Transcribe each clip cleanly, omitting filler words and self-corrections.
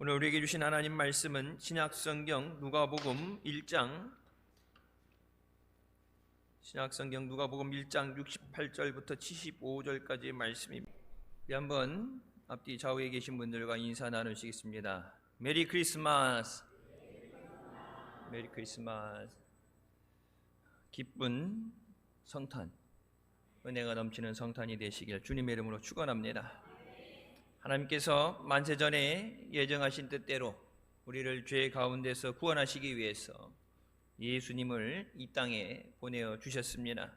오늘 우리에게 주신 하나님 말씀은 신약성경 누가복음 1장 68절부터 75절까지의 말씀입니다. 한번 앞뒤 좌우에 계신 분들과 인사 나누시겠습니다. 메리 크리스마스. 메리 크리스마스. 기쁜 성탄, 은혜가 넘치는 성탄이 되시길 주님의 이름으로 축원합니다. 하나님께서 만세전에 예정하신 뜻대로 우리를 죄 가운데서 구원하시기 위해서 예수님을 이 땅에 보내어 주셨습니다.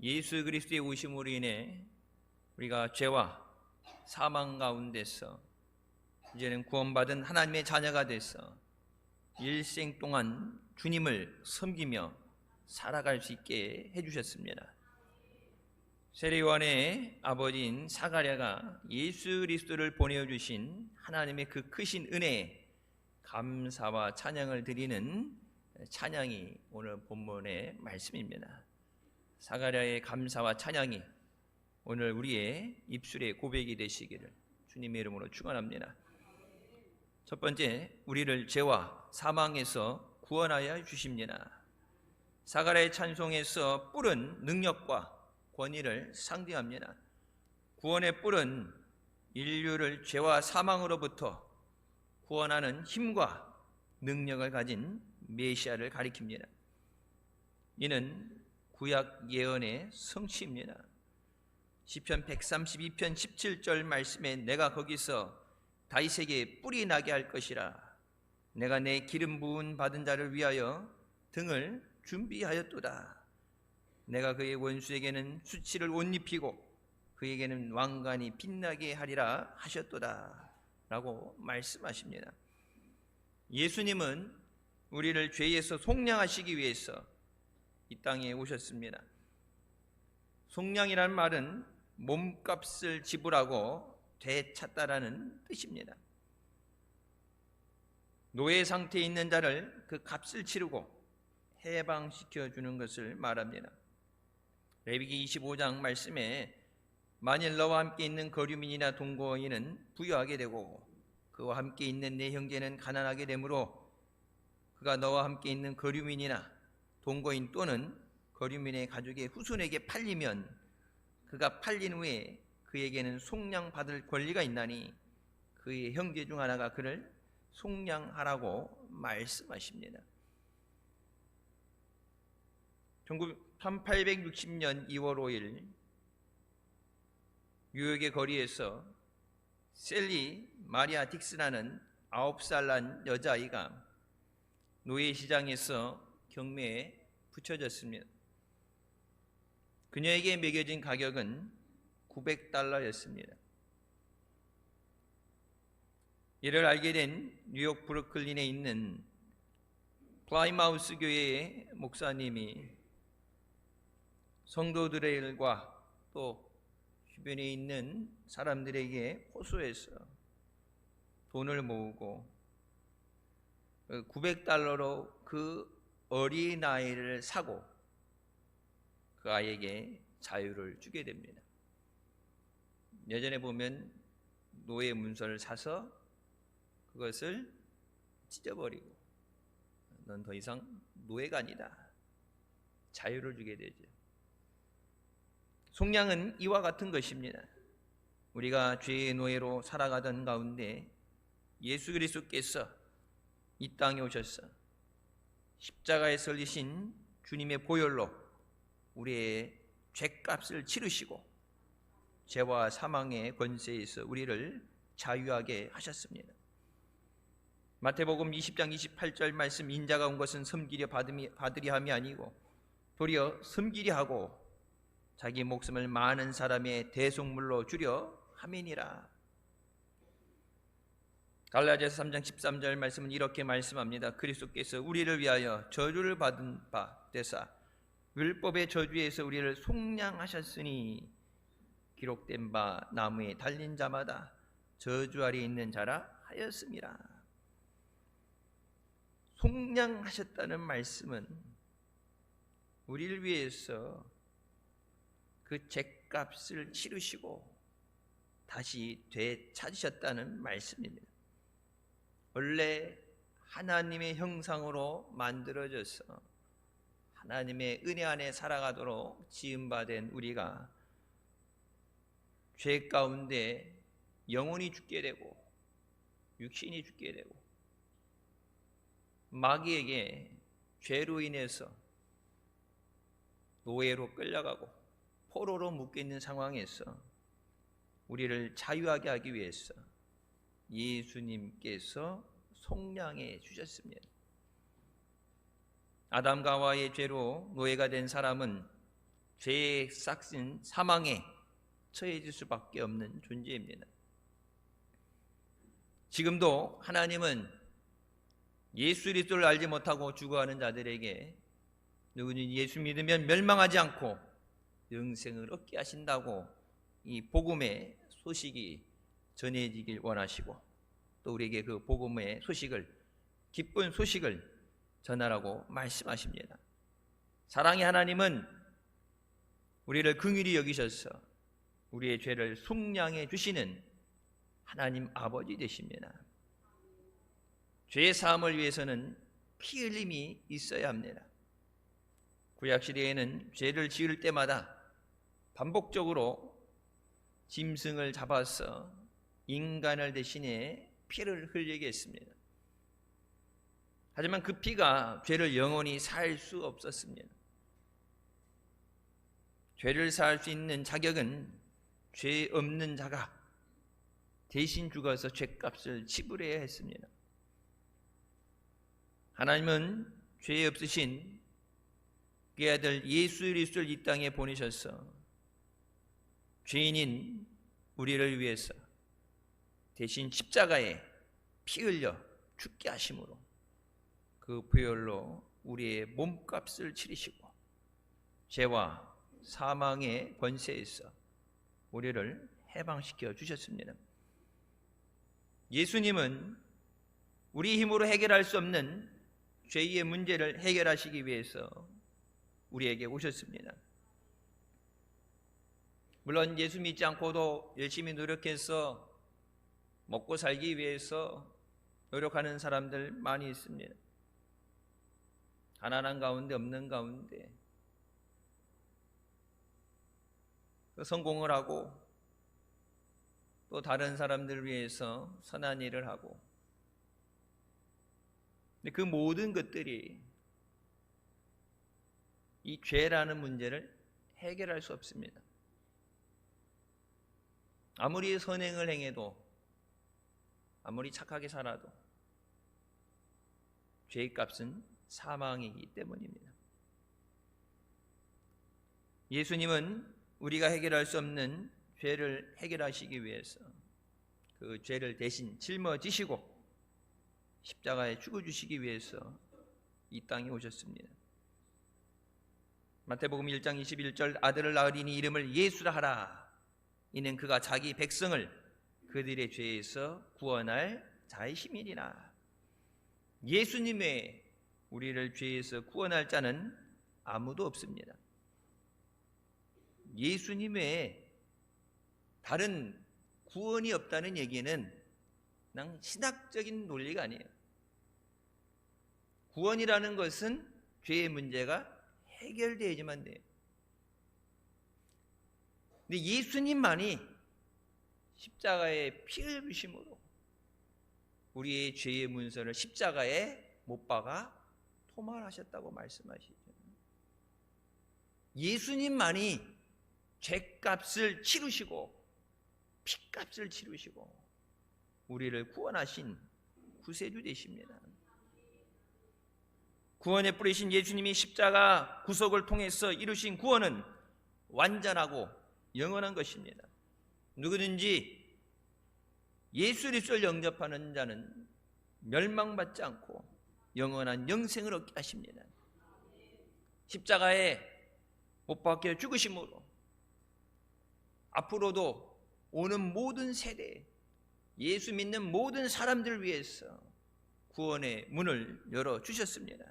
예수 그리스도의 오심으로 인해 우리가 죄와 사망 가운데서 이제는 구원받은 하나님의 자녀가 돼서 일생 동안 주님을 섬기며 살아갈 수 있게 해주셨습니다. 세례요한의 아버지인 사가랴가 예수 그리스도를 보내주신 하나님의 그 크신 은혜에 감사와 찬양을 드리는 찬양이 오늘 본문의 말씀입니다. 사가랴의 감사와 찬양이 오늘 우리의 입술의 고백이 되시기를 주님의 이름으로 축원합니다. 첫 번째, 우리를 죄와 사망에서 구원하여 주십니다. 사가랴의 찬송에서 뿔은 능력과 권위를 상징합니다. 구원의 뿔은 인류를 죄와 사망으로부터 구원하는 힘과 능력을 가진 메시아를 가리킵니다. 이는 구약 예언의 성취입니다. 시편 132편 17절 말씀에 내가 거기서 다윗에게 뿔이 나게 할 것이라. 내가 내 기름 부은 받은 자를 위하여 등을 준비하였도다. 내가 그의 원수에게는 수치를 옷 입히고 그에게는 왕관이 빛나게 하리라 하셨도다 라고 말씀하십니다. 예수님은 우리를 죄에서 속량하시기 위해서 이 땅에 오셨습니다. 속량이란 말은 몸값을 지불하고 되찾다라는 뜻입니다. 노예 상태에 있는 자를 그 값을 치르고 해방시켜 주는 것을 말합니다. 레위기 25장 말씀에 만일 너와 함께 있는 거류민이나 동거인은 부유하게 되고 그와 함께 있는 내 형제는 가난하게 되므로 그가 너와 함께 있는 거류민이나 동거인 또는 거류민의 가족의 후손에게 팔리면 그가 팔린 후에 그에게는 속량받을 권리가 있나니 그의 형제 중 하나가 그를 속량하라고 말씀하십니다. 1860년 2월 5일 뉴욕의 거리에서 셀리 마리아 딕스라는 9살 난 여자아이가 노예시장에서 경매에 붙여졌습니다. 그녀에게 매겨진 가격은 $900였습니다. 이를 알게 된 뉴욕 브루클린에 있는 플라이마우스 교회의 목사님이 성도들과 또 주변에 있는 사람들에게 호소해서 돈을 모으고 $900로 그 어린아이를 사고 그 아이에게 자유를 주게 됩니다. 예전에 보면 노예 문서를 사서 그것을 찢어버리고 넌 더 이상 노예가 아니다. 자유를 주게 되죠. 속량은 이와 같은 것입니다. 우리가 죄의 노예로 살아가던 가운데 예수 그리스도께서 이 땅에 오셔서 십자가에 설리신 주님의 보혈로 우리의 죄값을 치르시고 죄와 사망의 권세에서 우리를 자유하게 하셨습니다. 마태복음 20장 28절 말씀, 인자가 온 것은 섬기려 받으려 함이 아니고 도리어 섬기려 하고 자기 목숨을 많은 사람의 대속물로 주려 함이니라. 갈라디아서 3장 13절 말씀은 이렇게 말씀합니다. 그리스도께서 우리를 위하여 저주를 받은 바 되사 율법의 저주에서 우리를 속량하셨으니 기록된 바 나무에 달린 자마다 저주 아래 있는 자라 하였습니다. 속량하셨다는 말씀은 우리를 위해서 그 죄값을 치르시고 다시 되찾으셨다는 말씀입니다. 원래 하나님의 형상으로 만들어져서 하나님의 은혜 안에 살아가도록 지음받은 우리가 죄 가운데 영혼이 죽게 되고 육신이 죽게 되고 마귀에게 죄로 인해서 노예로 끌려가고 포로로 묶여있는 상황에서 우리를 자유하게 하기 위해서 예수님께서 속량해 주셨습니다. 아담과 하와의 죄로 노예가 된 사람은 죄의 싹신 사망에 처해질 수밖에 없는 존재입니다. 지금도 하나님은 예수 그리스도를 알지 못하고 죽어가는 자들에게 누구든지 예수 믿으면 멸망하지 않고 영생을 얻게 하신다고 이 복음의 소식이 전해지길 원하시고 또 우리에게 그 복음의 소식을, 기쁜 소식을 전하라고 말씀하십니다. 사랑의 하나님은 우리를 긍휼히 여기셔서 우리의 죄를 속량해 주시는 하나님 아버지 되십니다. 죄의 사함을 위해서는 피 흘림이 있어야 합니다. 구약시대에는 죄를 지을 때마다 반복적으로 짐승을 잡아서 인간을 대신해 피를 흘리게 했습니다. 하지만 그 피가 죄를 영원히 살 수 없었습니다. 죄를 사할 수 있는 자격은 죄 없는 자가 대신 죽어서 죄값을 지불해야 했습니다. 하나님은 죄 없으신 그의 아들 예수 그리스도를 이 땅에 보내셔서 죄인인 우리를 위해서 대신 십자가에 피 흘려 죽게 하심으로 그 보혈로 우리의 몸값을 치르시고 죄와 사망의 권세에서 우리를 해방시켜 주셨습니다. 예수님은 우리 힘으로 해결할 수 없는 죄의 문제를 해결하시기 위해서 우리에게 오셨습니다. 물론 예수 믿지 않고도 열심히 노력해서 먹고 살기 위해서 노력하는 사람들 많이 있습니다. 가난한 가운데 없는 가운데 성공을 하고 또 다른 사람들을 위해서 선한 일을 하고, 근데 그 모든 것들이 이 죄라는 문제를 해결할 수 없습니다. 아무리 선행을 행해도 아무리 착하게 살아도 죄의 값은 사망이기 때문입니다. 예수님은 우리가 해결할 수 없는 죄를 해결하시기 위해서 그 죄를 대신 짊어지시고 십자가에 죽어주시기 위해서 이 땅에 오셨습니다. 마태복음 1장 21절 아들을 낳으리니 이름을 예수라 하라. 이는 그가 자기 백성을 그들의 죄에서 구원할 자이심이니라. 예수님 외에 우리를 죄에서 구원할 자는 아무도 없습니다. 예수님 외에 다른 구원이 없다는 얘기는 그냥 신학적인 논리가 아니에요. 구원이라는 것은 죄의 문제가 해결되어야지만 돼요. 근데 예수님만이 십자가에 피 흘리심으로 우리의 죄의 문서를 십자가에 못 박아 토말하셨다고 말씀하시죠. 예수님만이 죄값을 치르시고 피값을 치르시고 우리를 구원하신 구세주 되십니다. 구원의 뿌리신 예수님이 십자가 구속을 통해서 이루신 구원은 완전하고 영원한 것입니다. 누구든지 예수 그리스도를 영접하는 자는 멸망받지 않고 영원한 영생을 얻게 하십니다. 십자가에 못 박혀 죽으심으로 앞으로도 오는 모든 세대에 예수 믿는 모든 사람들을 위해서 구원의 문을 열어주셨습니다.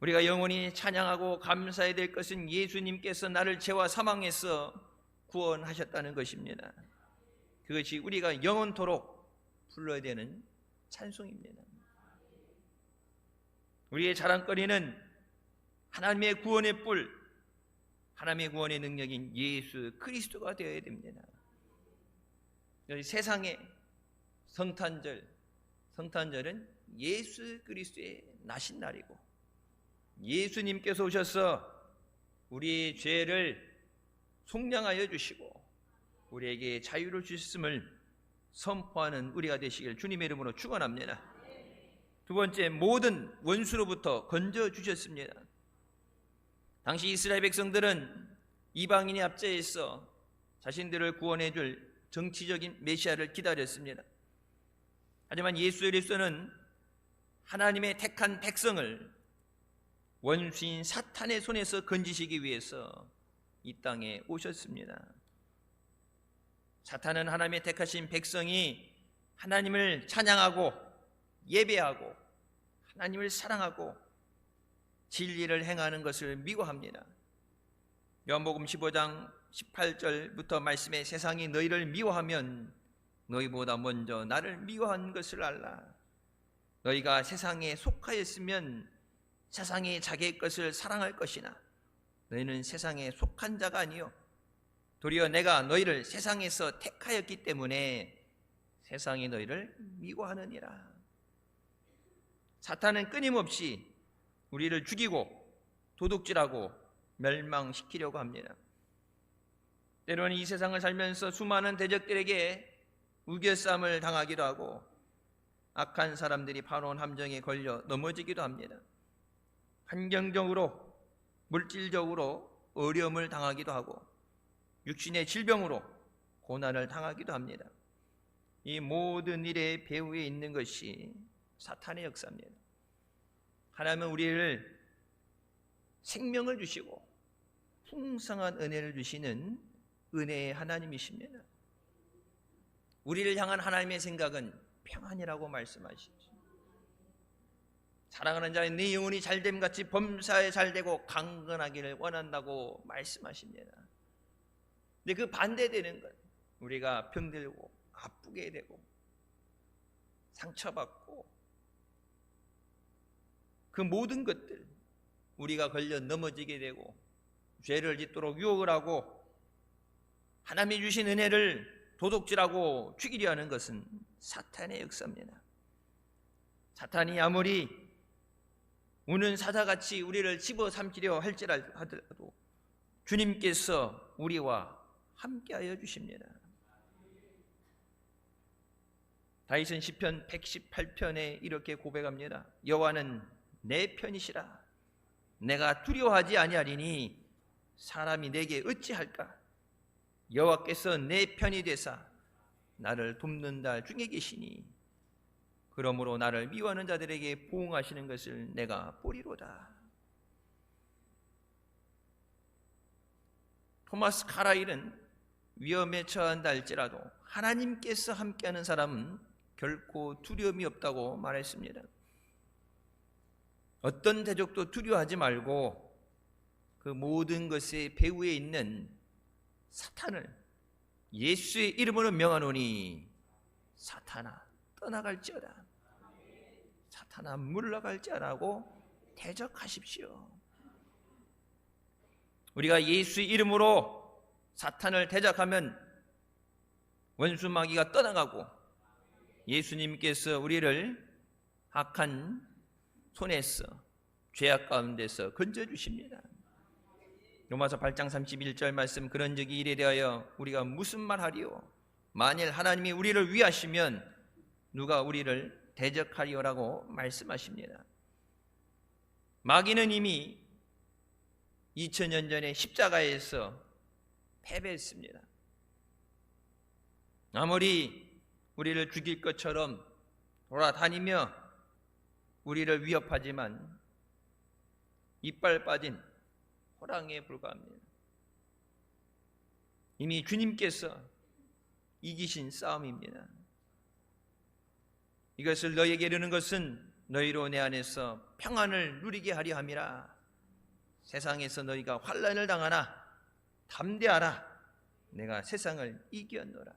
우리가 영원히 찬양하고 감사해야 될 것은 예수님께서 나를 죄와 사망에서 구원하셨다는 것입니다. 그것이 우리가 영원토록 불러야 되는 찬송입니다. 우리의 자랑거리는 하나님의 구원의 뿔, 하나님의 구원의 능력인 예수 그리스도가 되어야 됩니다. 세상의 성탄절은 예수 그리스도의 나신 날이고, 예수님께서 오셔서 우리의 죄를 속량하여 주시고 우리에게 자유를 주셨음을 선포하는 우리가 되시길 주님의 이름으로 축원합니다. 두 번째, 모든 원수로부터 건져 주셨습니다. 당시 이스라엘 백성들은 이방인의 압제에서 자신들을 구원해 줄 정치적인 메시아를 기다렸습니다. 하지만 예수 그리스도는 하나님의 택한 백성을 원수인 사탄의 손에서 건지시기 위해서 이 땅에 오셨습니다. 사탄은 하나님의 택하신 백성이 하나님을 찬양하고 예배하고 하나님을 사랑하고 진리를 행하는 것을 미워합니다. 요한복음 15장 18절부터 말씀에 세상이 너희를 미워하면 너희보다 먼저 나를 미워한 것을 알라. 너희가 세상에 속하였으면 세상이 자기의 것을 사랑할 것이나 너희는 세상에 속한 자가 아니요 도리어 내가 너희를 세상에서 택하였기 때문에 세상이 너희를 미워하느니라. 사탄은 끊임없이 우리를 죽이고 도둑질하고 멸망시키려고 합니다. 때로는 이 세상을 살면서 수많은 대적들에게 우겨싸움을 당하기도 하고 악한 사람들이 파놓은 함정에 걸려 넘어지기도 합니다. 환경적으로 물질적으로 어려움을 당하기도 하고 육신의 질병으로 고난을 당하기도 합니다. 이 모든 일의 배후에 있는 것이 사탄의 역사입니다. 하나님은 우리를 생명을 주시고 풍성한 은혜를 주시는 은혜의 하나님이십니다. 우리를 향한 하나님의 생각은 평안이라고 말씀하시죠. 사랑하는 자의 네 영혼이 잘됨 같이 범사에 잘되고 강건하기를 원한다고 말씀하십니다. 근데 그 반대되는 것, 우리가 병들고 아프게 되고 상처받고 그 모든 것들, 우리가 걸려 넘어지게 되고 죄를 짓도록 유혹을 하고 하나님이 주신 은혜를 도둑질하고 죽이려 하는 것은 사탄의 역사입니다. 사탄이 아무리 우는 사자같이 우리를 집어삼키려 할지라도 주님께서 우리와 함께하여 주십니다. 다윗은 시편 118편에 이렇게 고백합니다. 여호와는 내 편이시라. 내가 두려워하지 아니하리니 사람이 내게 어찌할까. 여호와께서 내 편이 되사 나를 돕는 자 중에 계시니 그러므로 나를 미워하는 자들에게 보응하시는 것을 내가 보리로다. 토마스 카라일은 위험에 처한다 할지라도 하나님께서 함께하는 사람은 결코 두려움이 없다고 말했습니다. 어떤 대적도 두려워하지 말고 그 모든 것의 배후에 있는 사탄을 예수의 이름으로 명하노니 사탄아 떠나갈지어다. 사탄아 물러갈지어라고 대적하십시오. 우리가 예수의 이름으로 사탄을 대적하면 원수 마귀가 떠나가고 예수님께서 우리를 악한 손에서 죄악 가운데서 건져주십니다. 로마서 8장 31절 말씀, 그런 적이 이래 대하여 우리가 무슨 말하리요? 만일 하나님이 우리를 위하시면 누가 우리를 대적하리요라고 말씀하십니다. 마귀는 이미 2000년 전에 십자가에서 패배했습니다. 아무리 우리를 죽일 것처럼 돌아다니며 우리를 위협하지만 이빨 빠진 호랑이에 불과합니다. 이미 주님께서 이기신 싸움입니다. 이것을 너희에게 이르는 것은 너희로 내 안에서 평안을 누리게 하려 함이라. 세상에서 너희가 환난을 당하나 담대하라. 내가 세상을 이겼노라.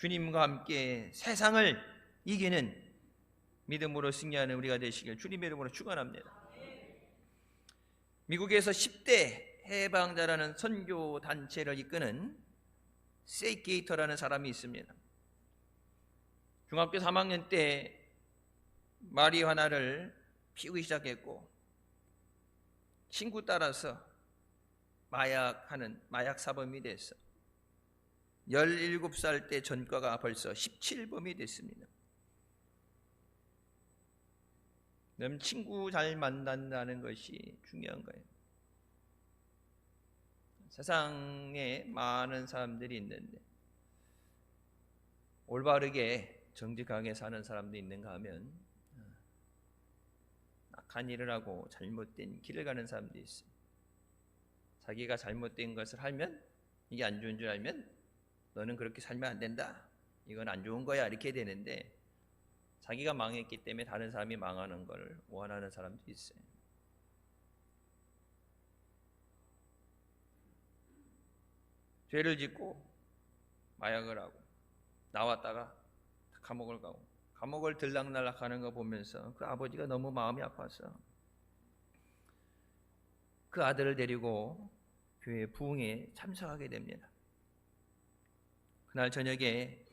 주님과 함께 세상을 이기는 믿음으로 승리하는 우리가 되시길 주님의 이름으로 축원합니다. 미국에서 10대 해방자라는 선교 단체를 이끄는 세이게이터라는 사람이 있습니다. 중학교 3학년 때 마리화나를 피우기 시작했고 친구 따라서 마약 사범이 됐어. 17살 때 전과가 벌써 17범이 됐습니다. 그럼 친구 잘 만난다는 것이 중요한 거예요. 세상에 많은 사람들이 있는데 올바르게 정직하게 사는 사람도 있는가 하면 악한 일을 하고 잘못된 길을 가는 사람도 있어요. 자기가 잘못된 것을 하면 이게 안 좋은 줄 알면 너는 그렇게 살면 안 된다. 이건 안 좋은 거야. 이렇게 되는데 자기가 망했기 때문에 다른 사람이 망하는 걸 원하는 사람도 있어요. 죄를 짓고 마약을 하고 나왔다가 감옥을 가고 감옥을 들락날락 하는 거 보면서 그 아버지가 너무 마음이 아파서 그 아들을 데리고 교회 부흥에 참석하게 됩니다. 그날 저녁에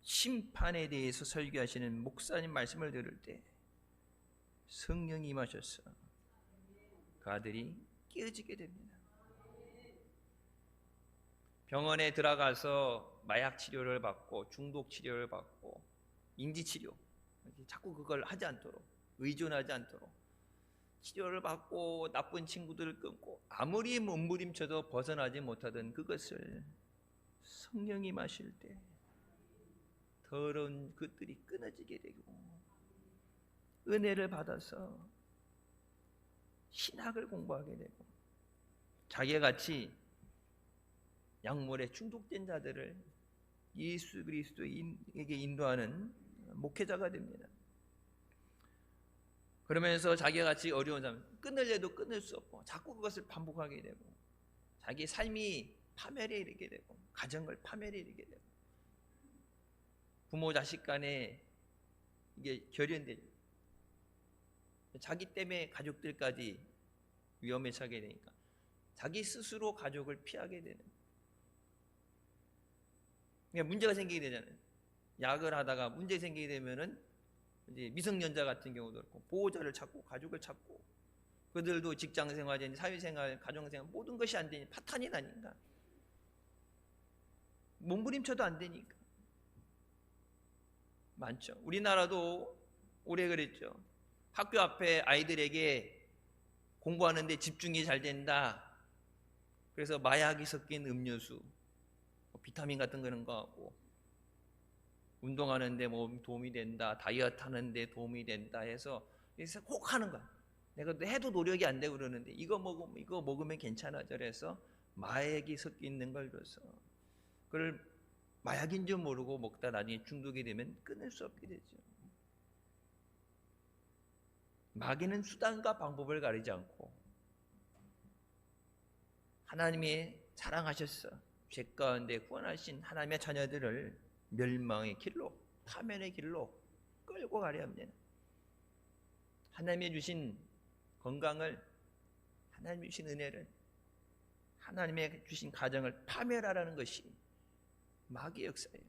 심판에 대해서 설교하시는 목사님 말씀을 들을 때 성령이 임하셔서 그 아들이 깨어지게 됩니다. 병원에 들어가서 마약 치료를 받고 중독 치료를 받고 인지 치료, 자꾸 그걸 하지 않도록 의존하지 않도록 치료를 받고 나쁜 친구들을 끊고 아무리 몸부림쳐도 벗어나지 못하던 그것을 성령이 마실 때 더러운 것들이 끊어지게 되고 은혜를 받아서 신학을 공부하게 되고 자기가 같이 약물에 중독된 자들을 예수 그리스도에게 인도하는 목회자가 됩니다. 그러면서 자기가 같이 어려운 사람 끊으려도 끊을 수 없고 자꾸 그것을 반복하게 되고 자기 삶이 파멸에 이르게 되고 가정을 파멸에 이르게 되고 부모 자식 간에 이게 결연되죠. 자기 때문에 가족들까지 위험에 처하게 되니까 자기 스스로 가족을 피하게 되는 그러니까 문제가 생기게 되잖아요. 약을 하다가 문제 생기게 되면은 이제 미성년자 같은 경우도 그렇고 보호자를 찾고 가족을 찾고 그들도 직장생활, 사회생활, 가정생활 모든 것이 안 되니 파탄이 나니까 몸부림쳐도 안 되니까 많죠. 우리나라도 오래 그랬죠. 학교 앞에 아이들에게 공부하는데 집중이 잘 된다. 그래서 마약이 섞인 음료수, 비타민 같은 그런 거 하고 운동하는데 뭐 도움이 된다, 다이어트 하는데 도움이 된다 해서 꼭 하는 거야. 내가 해도 노력이 안 되고 그러는데 이거 먹으면 괜찮아져. 그래서 마약이 섞여 있는 걸 줘서 그걸 마약인 줄 모르고 먹다 나중에 중독이 되면 끊을 수 없게 되죠. 마귀는 수단과 방법을 가리지 않고 하나님이 사랑하셨어. 죄 가운데 구원하신 하나님의 자녀들을 멸망의 길로, 파멸의 길로 끌고 가려 합니다. 하나님이 주신 건강을, 하나님이 주신 은혜를, 하나님의 주신 가정을 파멸하라는 것이 마귀의 역사예요.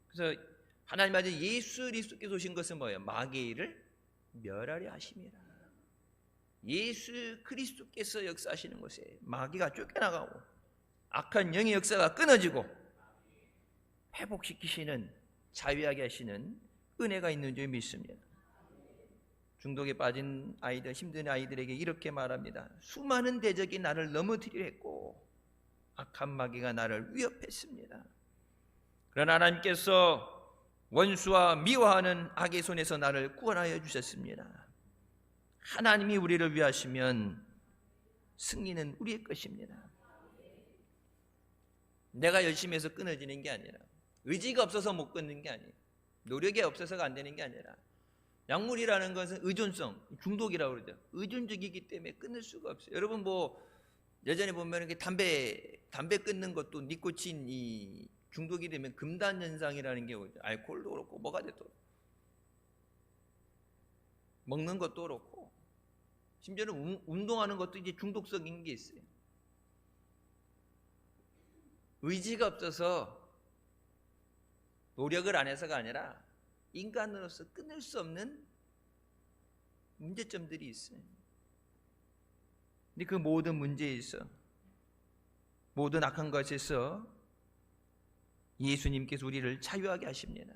그래서 하나님 아들 예수 그리스도께서 오신 것은 뭐예요? 마귀를 멸하려 하심이라. 예수 그리스도께서 역사하시는 것에 마귀가 쫓겨나가고 악한 영의 역사가 끊어지고 회복시키시는, 자유하게 하시는 은혜가 있는 줄 믿습니다. 중독에 빠진 아이들, 힘든 아이들에게 이렇게 말합니다. 수많은 대적이 나를 넘어뜨리려 했고 악한 마귀가 나를 위협했습니다. 그러나 하나님께서 원수와 미워하는 악의 손에서 나를 구원하여 주셨습니다. 하나님이 우리를 위하시면 승리는 우리의 것입니다. 내가 열심히 해서 끊어지는 게 아니라, 의지가 없어서 못 끊는 게 아니에요. 노력이 없어서가 안 되는 게 아니라, 약물이라는 것은 의존성, 중독이라고 그러죠. 의존적이기 때문에 끊을 수가 없어요. 여러분 예전에 보면 이렇게 담배 끊는 것도 니코틴 이 중독이 되면 금단 현상이라는 게 오죠. 알코올도 그렇고 뭐가 돼도 먹는 것도 그렇고 심지어는 운동하는 것도 이제 중독성인 게 있어요. 의지가 없어서 노력을 안 해서가 아니라 인간으로서 끊을 수 없는 문제점들이 있어요. 근데 그 모든 문제에 있어, 모든 악한 것에서 예수님께서 우리를 자유하게 하십니다.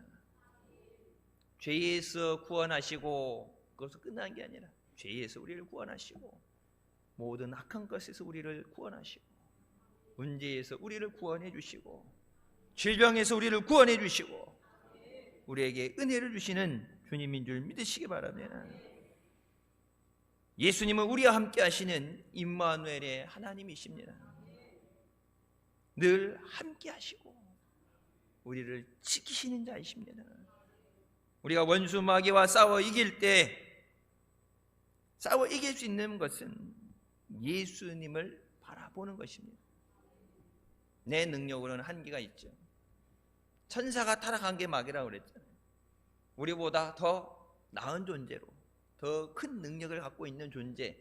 죄에서 구원하시고 그것을 끝난 게 아니라 죄에서 우리를 구원하시고 모든 악한 것에서 우리를 구원하시고 문제에서 우리를 구원해 주시고 질병에서 우리를 구원해 주시고 우리에게 은혜를 주시는 주님인 줄 믿으시기 바랍니다. 예수님은 우리와 함께 하시는 임마누엘의 하나님이십니다. 늘 함께 하시고 우리를 지키시는 자이십니다. 우리가 원수 마귀와 싸워 이길 때 싸워 이길 수 있는 것은 예수님을 바라보는 것입니다. 내 능력으로는 한계가 있죠. 천사가 타락한 게 마귀라고 그랬잖아요. 우리보다 더 나은 존재로 더 큰 능력을 갖고 있는 존재,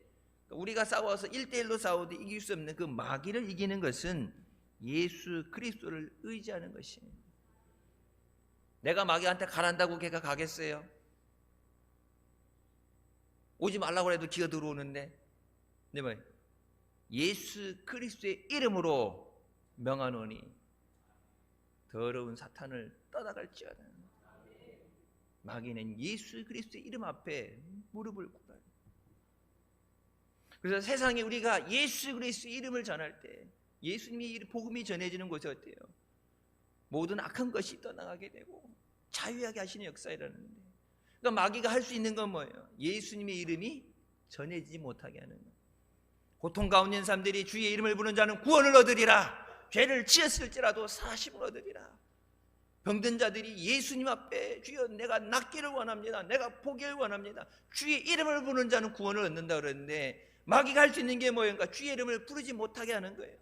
우리가 싸워서 1대1로 싸워도 이길 수 없는 그 마귀를 이기는 것은 예수 그리스도를 의지하는 것이에요. 내가 마귀한테 가란다고 걔가 가겠어요? 오지 말라고 해도 기어 들어오는데, 네, 뭐 예수 그리스도의 이름으로 명하노니 더러운 사탄을 떠나갈지어다. 마귀는 예수 그리스도의 이름 앞에 무릎을 꿇어요. 그래서 세상에 우리가 예수 그리스도의 이름을 전할 때 예수님의 복음이 전해지는 곳이 어때요? 모든 악한 것이 떠나가게 되고 자유하게 하시는 역사에 이르는데, 그러니까 마귀가 할 수 있는 건 뭐예요? 예수님의 이름이 전해지지 못하게 하는 거예요. 고통 가운데 있는 사람들이 주의 이름을 부르는 자는 구원을 얻으리라. 죄를 지었을지라도 사심을 얻으리라. 병든 자들이 예수님 앞에 주여 내가 낫기를 원합니다. 내가 보기를 원합니다. 주의 이름을 부르는 자는 구원을 얻는다 그러는데, 마귀가 할 수 있는 게 뭐예요? 주의 이름을 부르지 못하게 하는 거예요.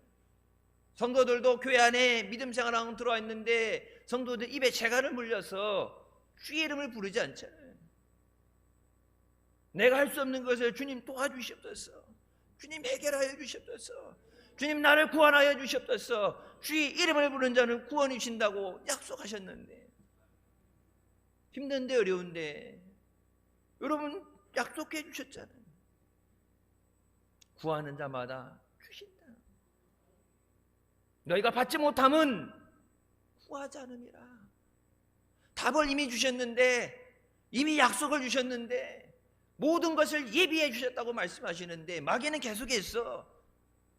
성도들도 교회 안에 믿음 생활하고 들어와 있는데 성도들 입에 재갈을 물려서 주의 이름을 부르지 않잖아요. 내가 할 수 없는 것을 주님 도와주시옵소서. 주님 해결하여 주시옵소서. 주님 나를 구원하여 주시옵소서. 주의 이름을 부르는 자는 구원이 주신다고 약속하셨는데, 힘든데 어려운데 여러분 약속해 주셨잖아요. 구하는 자마다 주신다. 너희가 받지 못함은 구하지 않음이라. 답을 이미 주셨는데, 이미 약속을 주셨는데, 모든 것을 예비해 주셨다고 말씀하시는데 마귀는 계속해서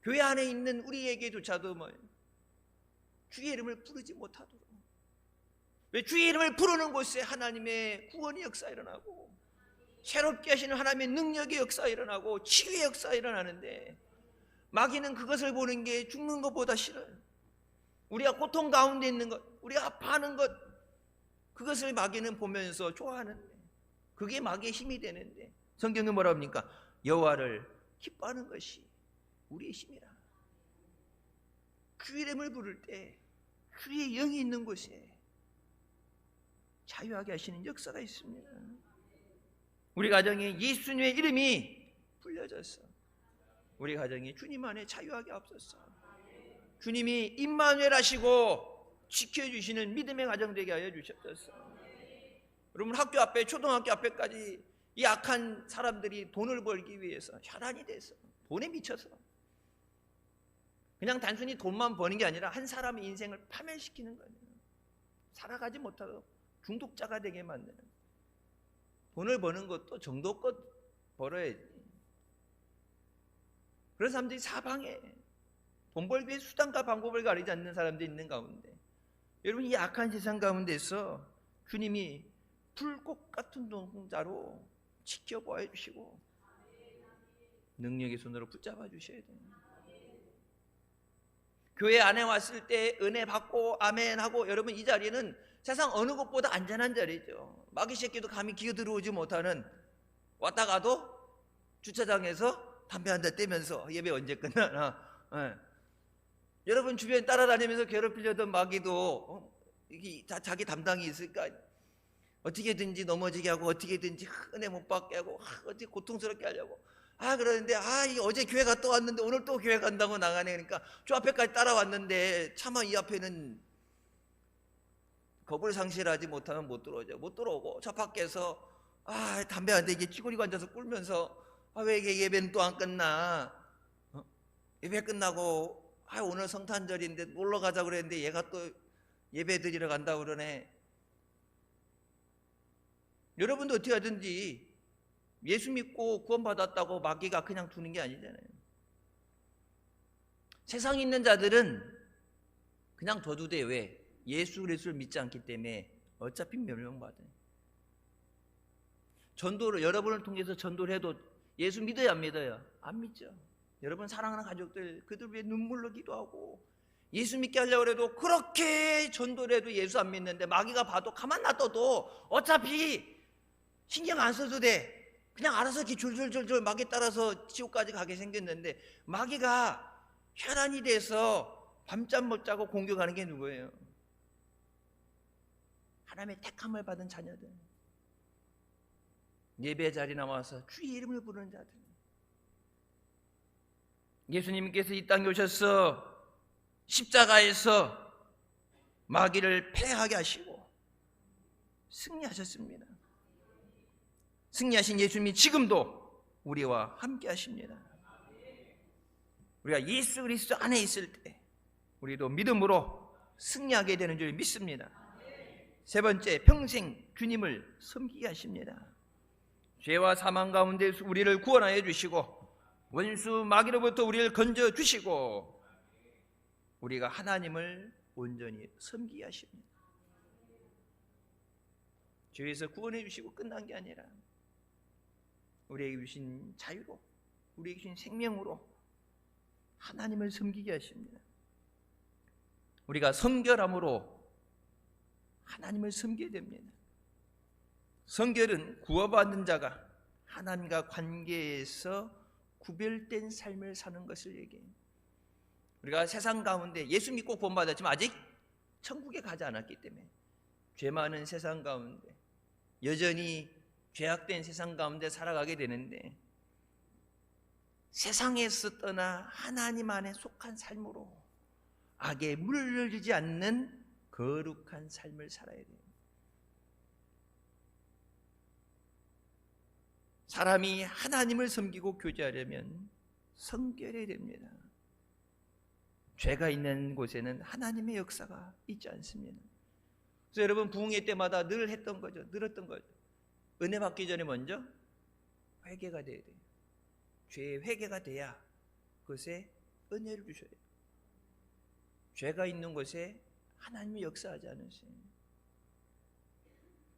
교회 안에 있는 우리에게조차도 주의 이름을 부르지 못하도록, 왜 주의 이름을 부르는 곳에 하나님의 구원의 역사가 일어나고 새롭게 하시는 하나님의 능력의 역사가 일어나고 치유의 역사가 일어나는데, 마귀는 그것을 보는 게 죽는 것보다 싫어요. 우리가 고통 가운데 있는 것, 우리가 아파하는 것, 그것을 마귀는 보면서 좋아하는데, 그게 마귀의 힘이 되는데, 성경은 뭐라 합니까? 여호와를 기뻐하는 것이 우리의 힘이라. 주의 이름을 부를 때 주의 영이 있는 곳에 자유하게 하시는 역사가 있습니다. 우리 가정에 예수님의 이름이 불려져서 우리 가정이 주님 안에 자유하게 앞서서 주님이 임마누엘 하시고 지켜주시는 믿음의 가정 되게 하여 주셨소서. 여러분 학교 앞에, 초등학교 앞에까지 이 악한 사람들이 돈을 벌기 위해서 혈안이 돼서 돈에 미쳐서 그냥 단순히 돈만 버는 게 아니라 한 사람의 인생을 파멸시키는 거예요. 살아가지 못하도록 중독자가 되게 만드는. 돈을 버는 것도 정도껏 벌어야지. 그런 사람들이 사방에 돈 벌기 위해 수단과 방법을 가리지 않는 사람들이 있는 가운데, 여러분 이 악한 세상 가운데서 주님이 불꽃 같은 동자로 지켜보아 주시고 능력의 손으로 붙잡아 주셔야 돼요. 교회 안에 왔을 때 은혜 받고 아멘 하고, 여러분 이 자리는 세상 어느 곳보다 안전한 자리죠. 마귀 새끼도 감히 기어 들어오지 못하는, 왔다 가도 주차장에서 담배 한 대 떼면서 예배 언제 끝나나 예. 여러분 주변에 따라다니면서 괴롭히려던 마귀도 이게 자기 담당이 있으니까 어떻게든지 넘어지게 하고 어떻게든지 은혜 못 받게 하고 어떻게 고통스럽게 하려고 그러는데 이 어제 교회 갔다 왔는데 오늘 또 교회 간다고 나가네. 그러니까 저 앞에까지 따라왔는데 차마 이 앞에는 겁을 상실하지 못하면 못 들어오고 저 밖에서 담배 안 되게 찌그리고 앉아서 꿀면서 왜 이게 예배는 또 안 끝나? 예배 끝나고 오늘 성탄절인데 놀러 가자 그랬는데 얘가 또 예배 드리러 간다고 그러네. 여러분도 어떻게 하든지 예수 믿고 구원받았다고 마귀가 그냥 두는 게 아니잖아요. 세상에 있는 자들은 그냥 둬도 돼. 왜? 예수 그리스도를 믿지 않기 때문에 어차피 멸망받아요. 전도를 여러분을 통해서 전도를 해도 예수 믿어요 안 믿어요? 안 믿죠. 여러분 사랑하는 가족들 그들 위해 눈물로 기도하고 예수 믿게 하려고 해도 그렇게 전도를 해도 예수 안 믿는데 마귀가 봐도 가만 놔둬도 어차피 신경 안 써도 돼. 그냥 알아서 이렇게 줄줄줄줄 마귀 따라서 지옥까지 가게 생겼는데 마귀가 혈안이 돼서 밤잠 못 자고 공격하는 게 누구예요? 하나님의 택함을 받은 자녀들, 예배 자리에 나와서 주의 이름을 부르는 자들. 예수님께서 이 땅에 오셔서 십자가에서 마귀를 패하게 하시고 승리하셨습니다. 승리하신 예수님이 지금도 우리와 함께 하십니다. 우리가 예수 그리스도 안에 있을 때 우리도 믿음으로 승리하게 되는 줄 믿습니다. 세 번째, 평생 주님을 섬기게 하십니다. 죄와 사망 가운데 우리를 구원하여 주시고 원수 마귀로부터 우리를 건져 주시고 우리가 하나님을 온전히 섬기게 하십니다. 죄에서 구원해 주시고 끝난 게 아니라 우리에게 주신 자유로, 우리에게 주신 생명으로 하나님을 섬기게 하십니다. 우리가 성결함으로 하나님을 섬기게 됩니다. 성결은 구원받는 자가 하나님과 관계에서 구별된 삶을 사는 것을 얘기해요. 우리가 세상 가운데 예수 믿고 구원받았지만 아직 천국에 가지 않았기 때문에 죄 많은 세상 가운데 여전히 죄악된 세상 가운데 살아가게 되는데 세상에서 떠나 하나님 안에 속한 삶으로 악에 물들지 않는 거룩한 삶을 살아야 돼요. 사람이 하나님을 섬기고 교제하려면 성결해야 됩니다. 죄가 있는 곳에는 하나님의 역사가 있지 않습니다. 그래서 여러분 부흥회 때마다 늘 했던 거죠. 늘었던 거죠. 은혜 받기 전에 먼저 회개가 돼야 돼요. 죄의 회개가 돼야 그것에 은혜를 주셔야 돼요. 죄가 있는 곳에 하나님이 역사하지 않으세요.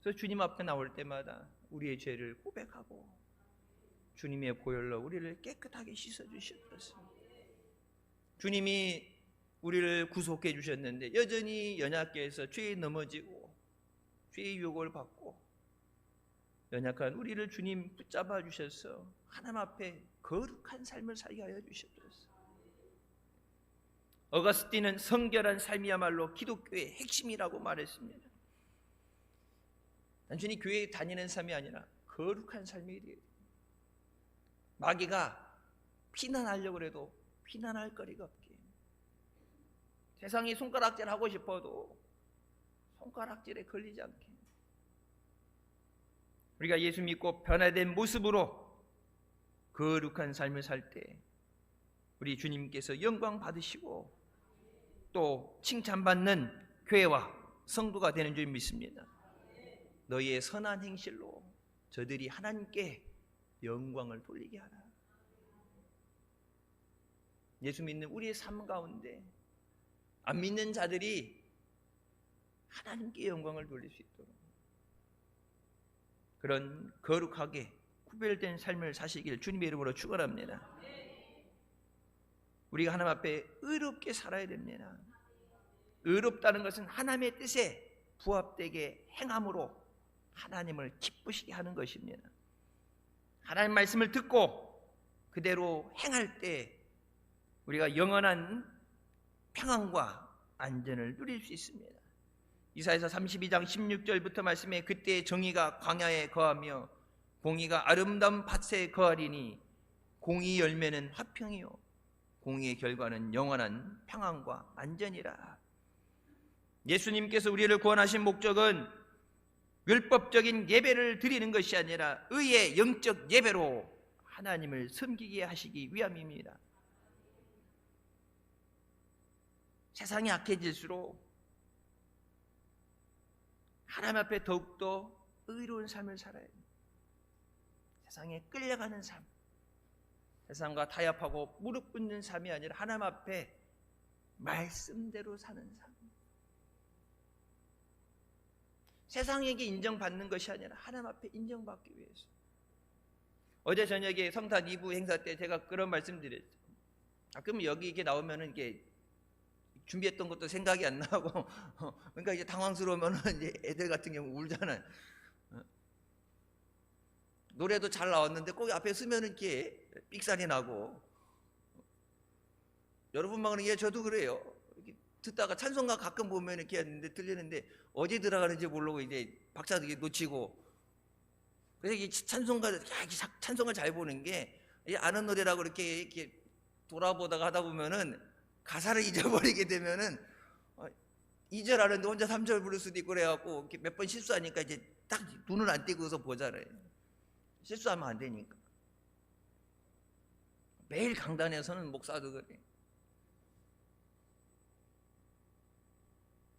그래서 주님 앞에 나올 때마다 우리의 죄를 고백하고 주님의 보혈로 우리를 깨끗하게 씻어주셨습니다. 주님이 우리를 구속해 주셨는데 여전히 연약케 해서 죄에 넘어지고 죄의 유혹을 받고 연약한 우리를 주님 붙잡아 주셔서 하나님 앞에 거룩한 삶을 살게 하여 주셨습니다. 어거스틴은 성결한 삶이야말로 기독교의 핵심이라고 말했습니다. 단순히 교회에 다니는 삶이 아니라 거룩한 삶이 돼야 돼요. 마귀가 피난하려고 해도 피난할 거리가 없게, 세상이 손가락질 하고 싶어도 손가락질에 걸리지 않게, 우리가 예수 믿고 변화된 모습으로 거룩한 삶을 살 때 우리 주님께서 영광 받으시고 또 칭찬받는 교회와 성도가 되는 줄 믿습니다. 너희의 선한 행실로 저들이 하나님께 영광을 돌리게 하라. 예수 믿는 우리의 삶 가운데 안 믿는 자들이 하나님께 영광을 돌릴 수 있도록 그런 거룩하게 구별된 삶을 사시길 주님의 이름으로 축원합니다. 우리가 하나님 앞에 의롭게 살아야 됩니다. 의롭다는 것은 하나님의 뜻에 부합되게 행함으로 하나님을 기쁘시게 하는 것입니다. 하나님 말씀을 듣고 그대로 행할 때 우리가 영원한 평안과 안전을 누릴 수 있습니다. 이사야서 32장 16절부터 말씀에 그때 정의가 광야에 거하며 공의가 아름다운 밭에 거하리니 공의 열매는 화평이요 공의의 결과는 영원한 평안과 안전이라. 예수님께서 우리를 구원하신 목적은 율법적인 예배를 드리는 것이 아니라 의의 영적 예배로 하나님을 섬기게 하시기 위함입니다. 세상이 악해질수록 하나님 앞에 더욱더 의로운 삶을 살아야 합니다. 세상에 끌려가는 삶, 세상과 타협하고 무릎 꿇는 삶이 아니라 하나님 앞에 말씀대로 사는 삶. 세상에게 인정받는 것이 아니라 하나님 앞에 인정받기 위해서. 어제 저녁에 성탄 2부 행사 때 제가 그런 말씀 드렸죠. 그럼 여기 이게 나오면은 이게 준비했던 것도 생각이 안 나고, 그러니까 이제 당황스러우면은 이제 애들 같은 경우 울잖아요. 노래도 잘 나왔는데 꼭 앞에 서면은 이렇게 삑살이 나고. 여러분만 그런 게 저도 그래요. 듣다가 찬송가 가끔 보면 이렇게 하는데 들리는데 어디 들어가는지 모르고 이제 박자도 놓치고. 그래서 이 찬송가 잘 보는 게 아는 노래라고 이렇게 돌아보다가 하다 보면은 가사를 잊어버리게 되면은 2절 하는데 혼자 3절 부를 수도 있고 그래갖고 몇 번 실수하니까 이제 딱 눈을 안 떼고서 보잖아요. 실수하면 안 되니까. 매일 강단에서는 목사도 그래.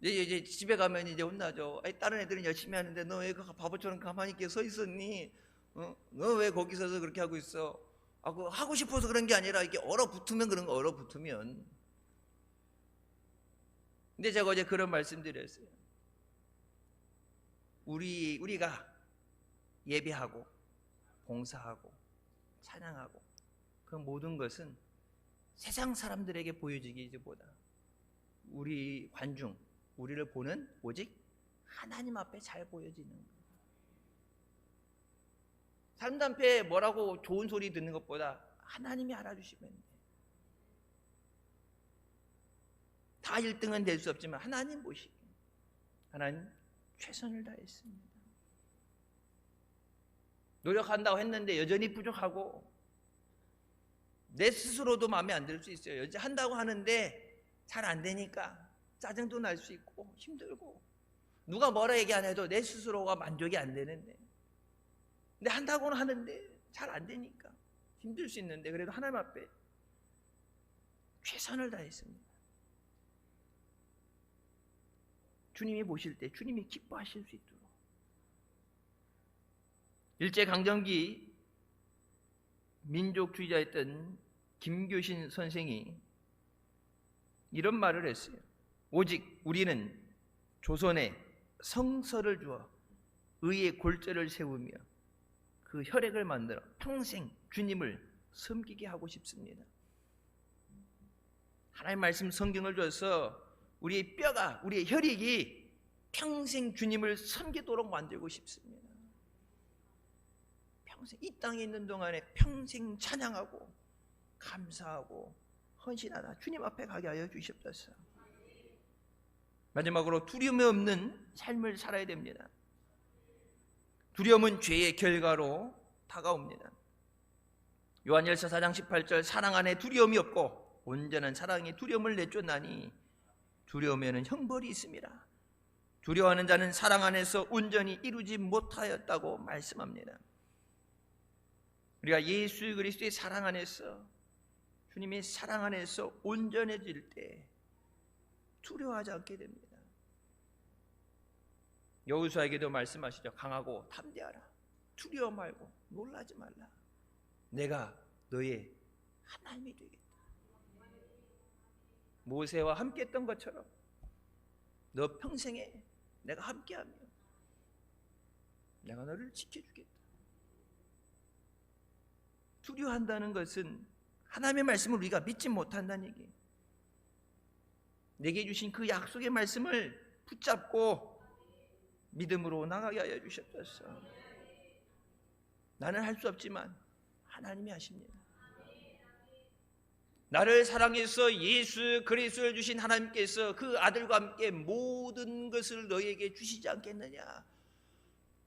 이제 집에 가면 이제 혼나죠. 다른 애들은 열심히 하는데 너 왜 바보처럼 가만히 이렇게 서 있었니? 너 왜 거기 서서 그렇게 하고 있어? 그거 하고 싶어서 그런 게 아니라 이게 얼어붙으면 그런 거, 얼어붙으면. 근데 제가 어제 그런 말씀 드렸어요. 우리가 예배하고 봉사하고 찬양하고 그 모든 것은 세상 사람들에게 보여지기보다 우리 관중, 우리를 보는 오직 하나님 앞에 잘 보여지는 거예요. 사람들 앞에 뭐라고 좋은 소리 듣는 것보다 하나님이 알아주시면 돼요. 다 1등은 될 수 없지만 하나님 보시기, 하나님 최선을 다했습니다. 노력한다고 했는데 여전히 부족하고 내 스스로도 마음에 안 들 수 있어요. 여전히 한다고 하는데 잘 안 되니까 짜증도 날 수 있고 힘들고, 누가 뭐라 얘기 안 해도 내 스스로가 만족이 안 되는데, 근데 한다고는 하는데 잘 안 되니까 힘들 수 있는데 그래도 하나님 앞에 최선을 다했습니다. 주님이 보실 때 주님이 기뻐하실 수 있도록. 일제강점기 민족주의자였던 김교신 선생이 이런 말을 했어요. 오직 우리는 조선에 성서를 주어 의의 골절을 세우며 그 혈액을 만들어 평생 주님을 섬기게 하고 싶습니다. 하나님 말씀 성경을 줘서 우리의 뼈가, 우리의 혈액이 평생 주님을 섬기도록 만들고 싶습니다. 평생 이 땅에 있는 동안에 평생 찬양하고 감사하고 헌신하다 주님 앞에 가게 하여 주시옵소서. 마지막으로 두려움이 없는 삶을 살아야 됩니다. 두려움은 죄의 결과로 다가옵니다. 요한일서 4장 18절, 사랑 안에 두려움이 없고 온전한 사랑이 두려움을 내쫓나니 두려움에는 형벌이 있습니다. 두려워하는 자는 사랑 안에서 온전히 이루지 못하였다고 말씀합니다. 우리가 예수 그리스도의 사랑 안에서, 주님의 사랑 안에서 온전해질 때 두려워하지 않게 됩니다. 여호수아에게도 말씀하시죠. 강하고 담대하라. 두려워 말고 놀라지 말라. 내가 너의 하나님이 되겠다. 모세와 함께 했던 것처럼 너 평생에 내가 함께하며 내가 너를 지켜주겠다. 두려워한다는 것은 하나님의 말씀을 우리가 믿지 못한다는 얘기예요. 내게 주신 그 약속의 말씀을 붙잡고 믿음으로 나가게 하여 주셨소서. 나는 할 수 없지만 하나님이 하십니다. 나를 사랑해서 예수 그리스도를 주신 하나님께서 그 아들과 함께 모든 것을 너에게 주시지 않겠느냐.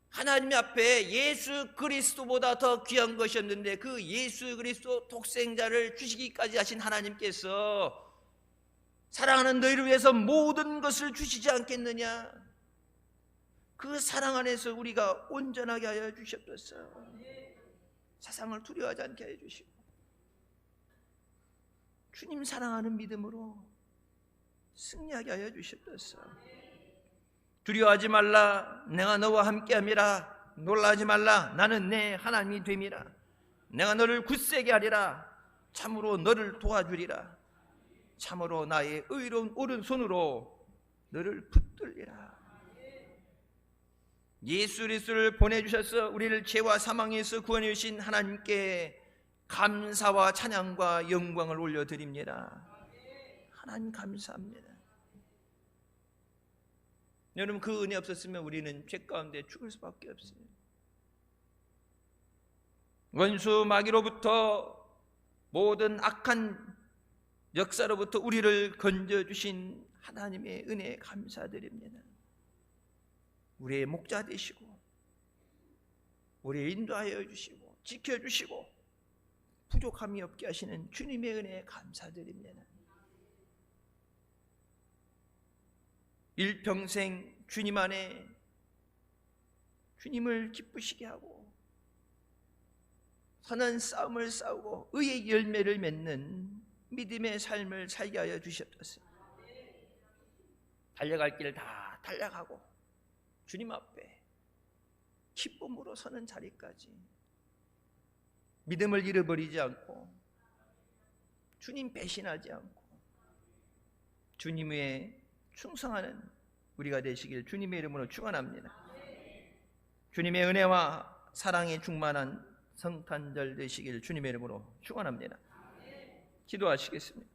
하나님 앞에 예수 그리스도보다 더 귀한 것이 없는데 그 예수 그리스도 독생자를 주시기까지 하신 하나님께서 사랑하는 너희를 위해서 모든 것을 주시지 않겠느냐. 그 사랑 안에서 우리가 온전하게 하여 주시옵소서. 세상을 두려워하지 않게 하여 주시고 주님 사랑하는 믿음으로 승리하게 하여 주시옵소서. 두려워하지 말라. 내가 너와 함께함이라. 놀라지 말라. 나는 내 하나님이 됨이라. 내가 너를 굳세게 하리라. 참으로 너를 도와주리라. 참으로 나의 의로운 오른손으로 너를 붙들리라. 예수 그리스도를 보내주셔서 우리를 죄와 사망에서 구원해 주신 하나님께 감사와 찬양과 영광을 올려드립니다. 하나님 감사합니다. 여러분, 그 은혜 없었으면 우리는 죄 가운데 죽을 수밖에 없어요. 원수 마귀로부터 모든 악한 역사로부터 우리를 건져주신 하나님의 은혜에 감사드립니다. 우리의 목자 되시고 우리를 인도하여 주시고 지켜주시고 부족함이 없게 하시는 주님의 은혜에 감사드립니다. 일평생 주님 안에 주님을 기쁘시게 하고 선한 싸움을 싸우고 의의 열매를 맺는 믿음의 삶을 살게 하여 주시옵소서. 달려갈 길 다 달려가고 주님 앞에 기쁨으로 서는 자리까지 믿음을 잃어버리지 않고 주님 배신하지 않고 주님 위에 충성하는 우리가 되시길 주님의 이름으로 축원합니다. 주님의 은혜와 사랑이 충만한 성탄절 되시길 주님의 이름으로 축원합니다. 기도하시겠습니다.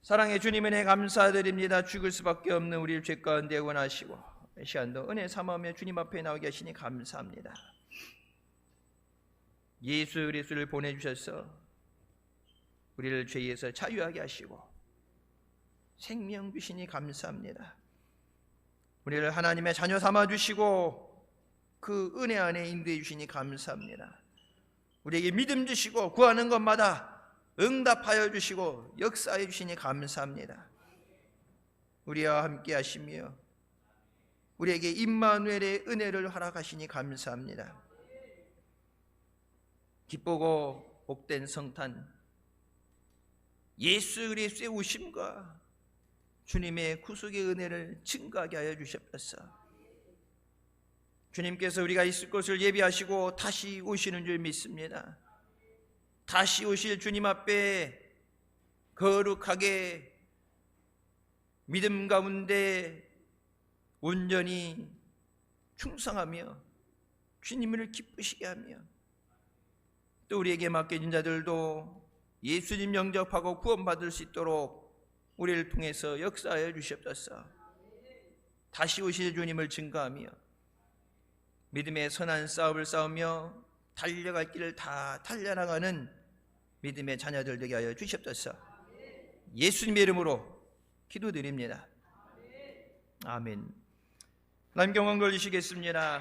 사랑의 주님 은혜 감사드립니다. 죽을 수밖에 없는 우리를 죄 가운데 원하시고 이 시간도 은혜 삼아며 주님 앞에 나오게 하시니 감사합니다. 예수 그리스도를 보내주셔서 우리를 죄에서 자유하게 하시고 생명 주시니 감사합니다. 우리를 하나님의 자녀 삼아주시고 그 은혜 안에 인도해 주시니 감사합니다. 우리에게 믿음 주시고 구하는 것마다 응답하여 주시고 역사해 주시니 감사합니다. 우리와 함께 하시며 우리에게 임마누엘의 은혜를 허락하시니 감사합니다. 기쁘고 복된 성탄 예수 그리스도의 오심과 주님의 구속의 은혜를 증거하게 하여 주시옵소서. 주님께서 우리가 있을 곳을 예비하시고 다시 오시는 줄 믿습니다. 다시 오실 주님 앞에 거룩하게 믿음 가운데 온전히 충성하며 주님을 기쁘시게 하며 또 우리에게 맡겨진 자들도 예수님 영접하고 구원받을 수 있도록 우리를 통해서 역사하여 주시옵소서. 다시 오실 주님을 증거하며 믿음의 선한 싸움을 싸우며 달려갈 길을 다 달려나가는 믿음의 자녀들 되게 하여 주시옵소서. 예수님의 이름으로 기도드립니다. 아멘. 하나님 경원 걸리시겠습니다.